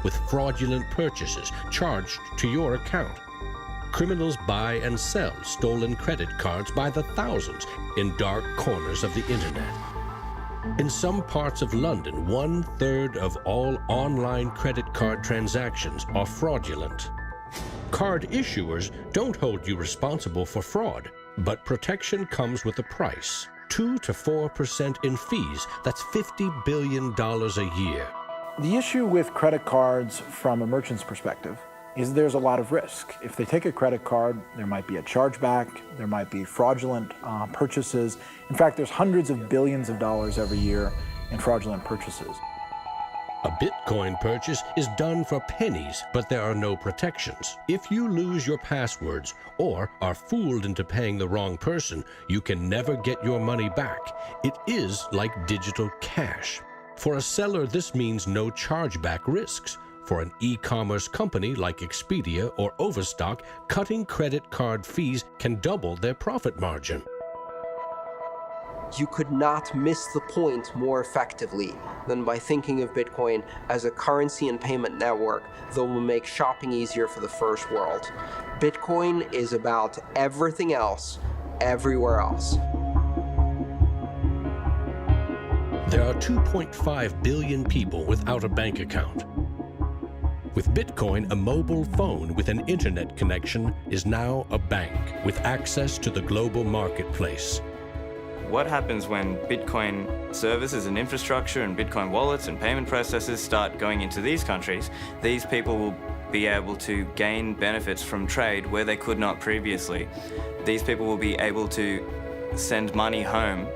S1: with fraudulent purchases charged to your account. Criminals buy and sell stolen credit cards by the thousands in dark corners of the internet. In some parts of London, 1/3 of all online credit card transactions are fraudulent. Card issuers don't hold you responsible for fraud, but protection comes with a price. 2 to 4% in fees. That's $50 billion a year.
S22: The issue with credit cards from a merchant's perspective is there's a lot of risk. If they take a credit card, there might be a chargeback, there might be fraudulent purchases. In fact, there's hundreds of billions of dollars every year in fraudulent purchases.
S1: A Bitcoin purchase is done for pennies, but there are no protections. If you lose your passwords or are fooled into paying the wrong person, you can never get your money back. It is like digital cash. For a seller, this means no chargeback risks. For an e-commerce company like Expedia or Overstock, cutting credit card fees can double their profit margin.
S2: You could not miss the point more effectively than by thinking of Bitcoin as a currency and payment network that will make shopping easier for the first world. Bitcoin is about everything else, everywhere else.
S1: There are 2.5 billion people without a bank account. With Bitcoin, a mobile phone with an internet connection is now a bank with access to the global marketplace.
S23: What happens when Bitcoin services and infrastructure and Bitcoin wallets and payment processors start going into these countries? These people will be able to gain benefits from trade where they could not previously. These people will be able to send money home,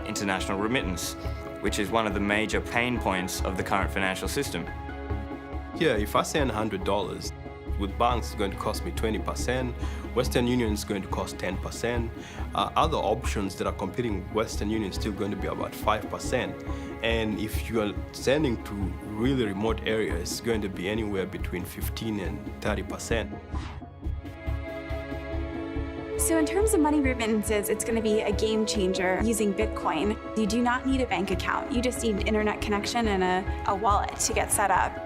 S23: international remittance, which is one of the major pain points of the current financial system.
S24: Here, if I send $100, with banks it's going to cost me 20%, Western Union is going to cost 10%, other options that are competing with Western Union is still going to be about 5%. And if you are sending to really remote areas, it's going to be anywhere between 15 and 30%.
S7: So in terms of money remittances, it's going to be a game changer using Bitcoin. You do not need a bank account. You just need an internet connection and a wallet to get set up.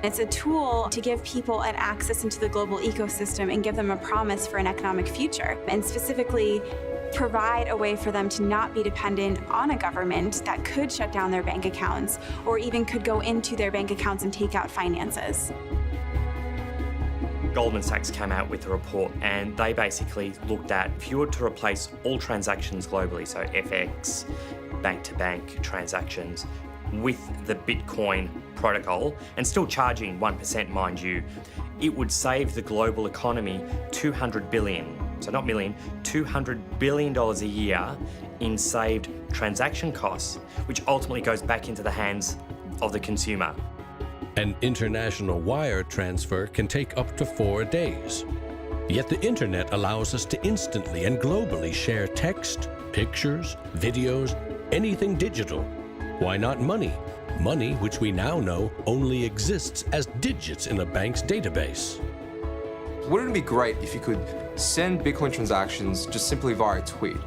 S7: It's a tool to give people an access into the global ecosystem and give them a promise for an economic future, and specifically provide a way for them to not be dependent on a government that could shut down their bank accounts or even could go into their bank accounts and take out finances.
S8: Goldman Sachs came out with a report and they basically looked at if you were to replace all transactions globally, so FX, bank-to-bank transactions, with the Bitcoin protocol, and still charging 1%, mind you, it would save the global economy $200 billion, so not million, $200 billion a year in saved transaction costs, which ultimately goes back into the hands of the consumer.
S1: An international wire transfer can take up to 4 days. Yet the internet allows us to instantly and globally share text, pictures, videos, anything digital. Why not money? Money which we now know only exists as digits in a bank's database.
S3: Wouldn't it be great if you could send Bitcoin transactions just simply via a tweet?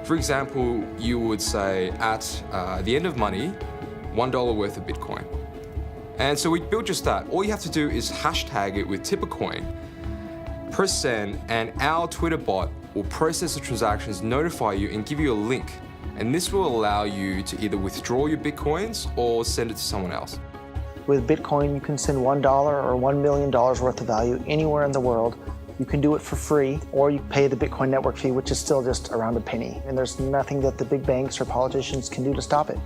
S3: For example, you would say at the end of money, $1 worth of Bitcoin. And so we built just that. All you have to do is hashtag it with TipperCoin, press send, and our Twitter bot will process the transactions, notify you, and give you a link. And this will allow you to either withdraw your Bitcoins or send it to someone else.
S4: With Bitcoin, you can send $1 or $1 million worth of value anywhere in the world. You can do it for free, or you pay the Bitcoin network fee, which is still just around a penny. And there's nothing that the big banks or politicians can do to stop it.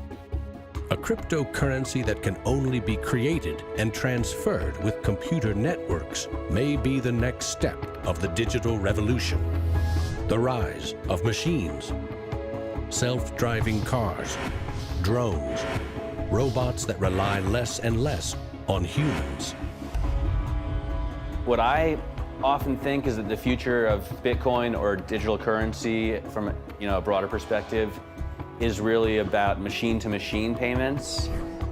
S1: A cryptocurrency that can only be created and transferred with computer networks may be the next step of the digital revolution. The rise of machines, self-driving cars, drones, robots that rely less and less on humans.
S12: What I often think is that the future of Bitcoin or digital currency from a broader perspective is really about machine-to-machine payments.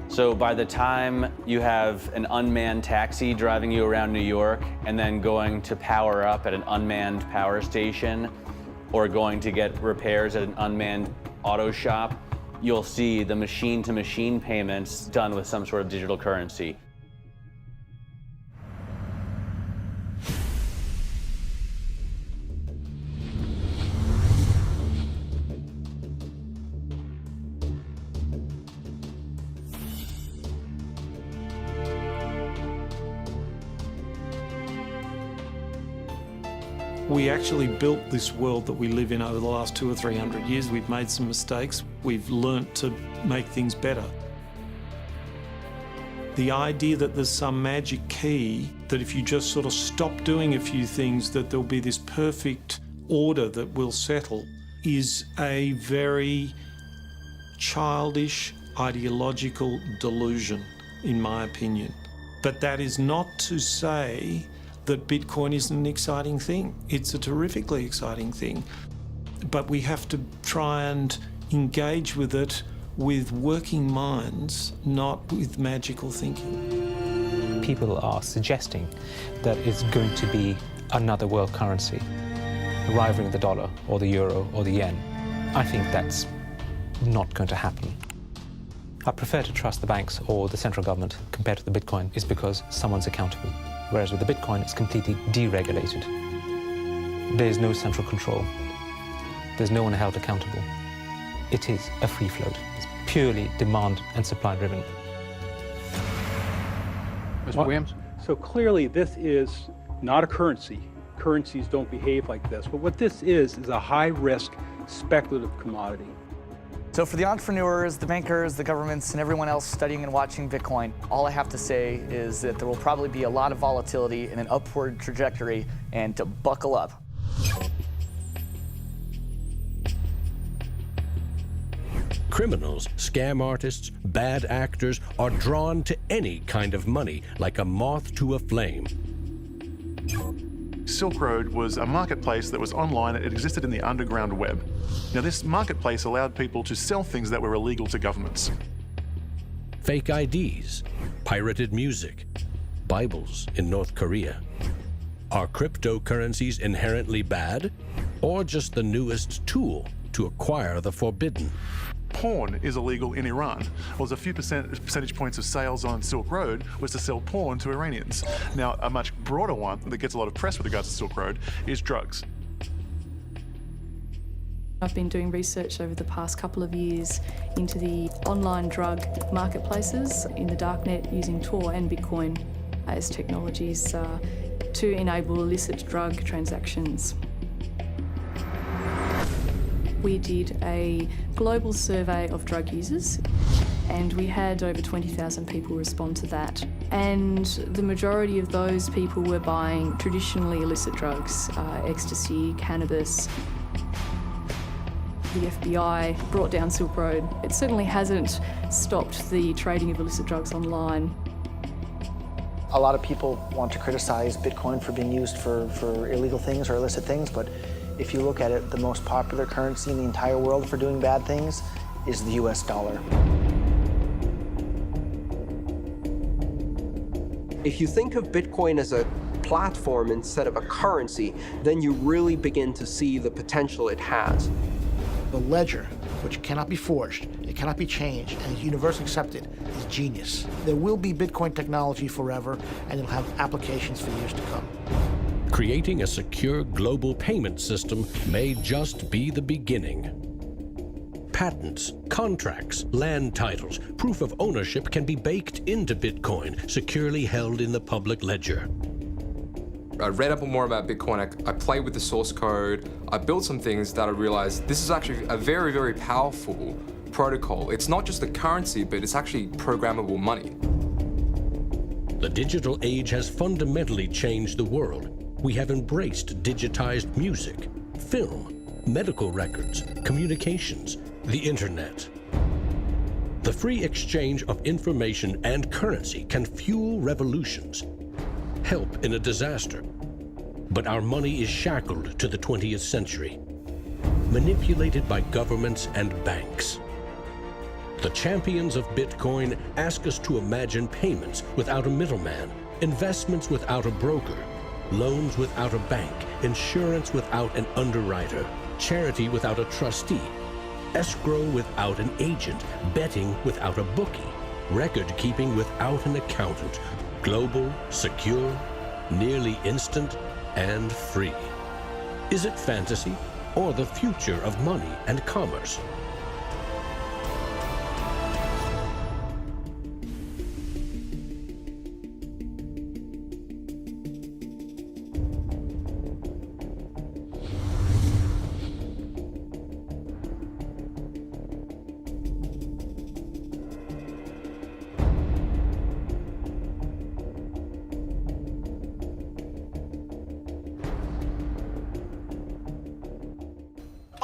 S12: So by the time you have an unmanned taxi driving you around New York and then going to power up at an unmanned power station or going to get repairs at an unmanned auto shop, you'll see the machine-to-machine payments done with some sort of digital currency.
S10: We actually built this world that we live in over the last 200 or 300 years. We've made some mistakes. We've learnt to make things better. The idea that there's some magic key, that if you just sort of stop doing a few things, that there'll be this perfect order that will settle, is a very childish, ideological delusion, in my opinion. But that is not to say that Bitcoin isn't an exciting thing. It's a terrifically exciting thing. But we have to try and engage with it with working minds, not with magical thinking.
S14: People are suggesting that it's going to be another world currency, rivaling the dollar or the euro or the yen. I think that's not going to happen. I prefer to trust the banks or the central government compared to the Bitcoin is because someone's accountable. Whereas with the Bitcoin, it's completely deregulated. There's no central control. There's no one held accountable. It is a free float. It's purely demand and supply driven.
S15: Mr. Williams? So clearly this is not a currency. Currencies don't behave like this. But what this is a high-risk speculative commodity.
S18: So for the entrepreneurs, the bankers, the governments, and everyone else studying and watching Bitcoin, all I have to say is that there will probably be a lot of volatility and an upward trajectory, and to buckle up.
S1: Criminals, scam artists, bad actors are drawn to any kind of money like a moth to a flame.
S16: Silk Road was a marketplace that was online. It existed in the underground web. Now, this marketplace allowed people to sell things that were illegal to governments.
S1: Fake IDs, pirated music, Bibles in North Korea. Are cryptocurrencies inherently bad, or just the newest tool to acquire the forbidden?
S16: Porn is illegal in Iran. Well, there's a few percentage points of sales on Silk Road was to sell porn to Iranians. Now, a much broader one that gets a lot of press with regards to Silk Road is drugs.
S6: I've been doing research over the past couple of years into the online drug marketplaces in the darknet using Tor and Bitcoin as technologies to enable illicit drug transactions. We did a global survey of drug users, and we had over 20,000 people respond to that. And the majority of those people were buying traditionally illicit drugs, ecstasy, cannabis. The FBI brought down Silk Road. It certainly hasn't stopped the trading of illicit drugs online.
S4: A lot of people want to criticize Bitcoin for being used for illegal things or illicit things, but if you look at it, the most popular currency in the entire world for doing bad things is the US dollar.
S2: If you think of Bitcoin as a platform instead of a currency, then you really begin to see the potential it has.
S11: The ledger, which cannot be forged, it cannot be changed, and is universally accepted, is genius. There will be Bitcoin technology forever, and it'll have applications for years to come.
S1: Creating a secure global payment system may just be the beginning. Patents, contracts, land titles, proof of ownership can be baked into Bitcoin, securely held in the public ledger.
S3: I read up more about Bitcoin, I played with the source code, I built some things that I realized this is actually a very, very powerful protocol. It's not just a currency, but it's actually programmable money.
S1: The digital age has fundamentally changed the world. We have embraced digitized music, film, medical records, communications, the internet. The free exchange of information and currency can fuel revolutions, help in a disaster. But our money is shackled to the 20th century, manipulated by governments and banks. The champions of Bitcoin ask us to imagine payments without a middleman, investments without a broker, loans without a bank, insurance without an underwriter, charity without a trustee, escrow without an agent, betting without a bookie, record keeping without an accountant, global, secure, nearly instant, and free. Is it fantasy or the future of money and commerce?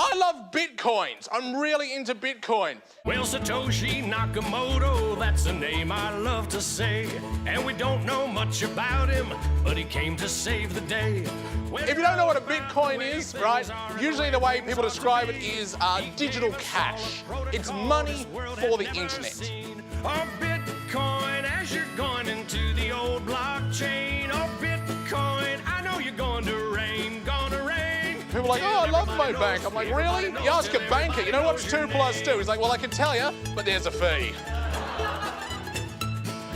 S17: I love Bitcoins. I'm really into Bitcoin.
S19: Well, Satoshi Nakamoto, that's a name I love to say. And we don't know much about him, but he came to save the day.
S17: If you don't know what a Bitcoin is, right, usually the way people describe it is digital cash. It's money for the internet.
S19: Oh, Bitcoin, as you're going into the old blockchain. Oh, Bitcoin, I know you're going to rain, gonna rain.
S17: People are like, oh, I love my bank. I'm like, really? You ask a banker, you know what's 2 + 2? He's like, well, I can tell you, but there's a fee.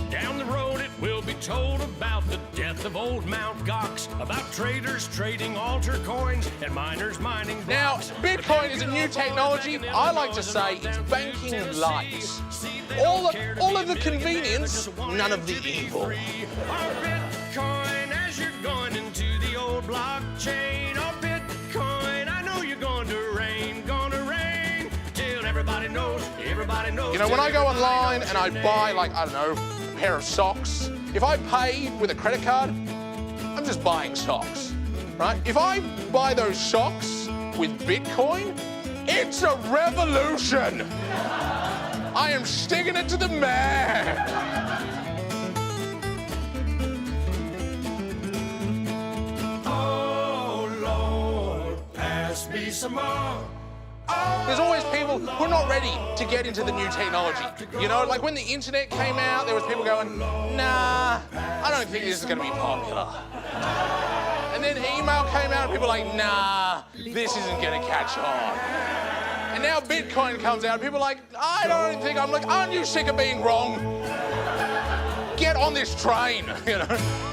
S19: Down the road it will be told about the death of old Mt. Gox, about traders trading altar coins and miners mining blocks.
S17: Now, Bitcoin is a new technology. I like to say it's banking light. All of the convenience, none of the evil.
S19: Bitcoin, as you're going into the old blockchain. Oh, Bitcoin, I know you're going to rain, till everybody knows,
S17: You know, when I go online and I buy, like, I don't know, a pair of socks, if I pay with a credit card, I'm just buying socks, right? If I buy those socks with Bitcoin, it's a revolution. I am sticking it to the man.
S19: Me some more.
S17: There's always people who are not ready to get into the new technology. You know, like when the internet came out, there was people going, nah, I don't think this is going to be popular. then email came out, and people were like, nah, this isn't gonna catch on. And now Bitcoin comes out, people are like, I don't think, I'm like, aren't you sick of being wrong? Get on this train, you know?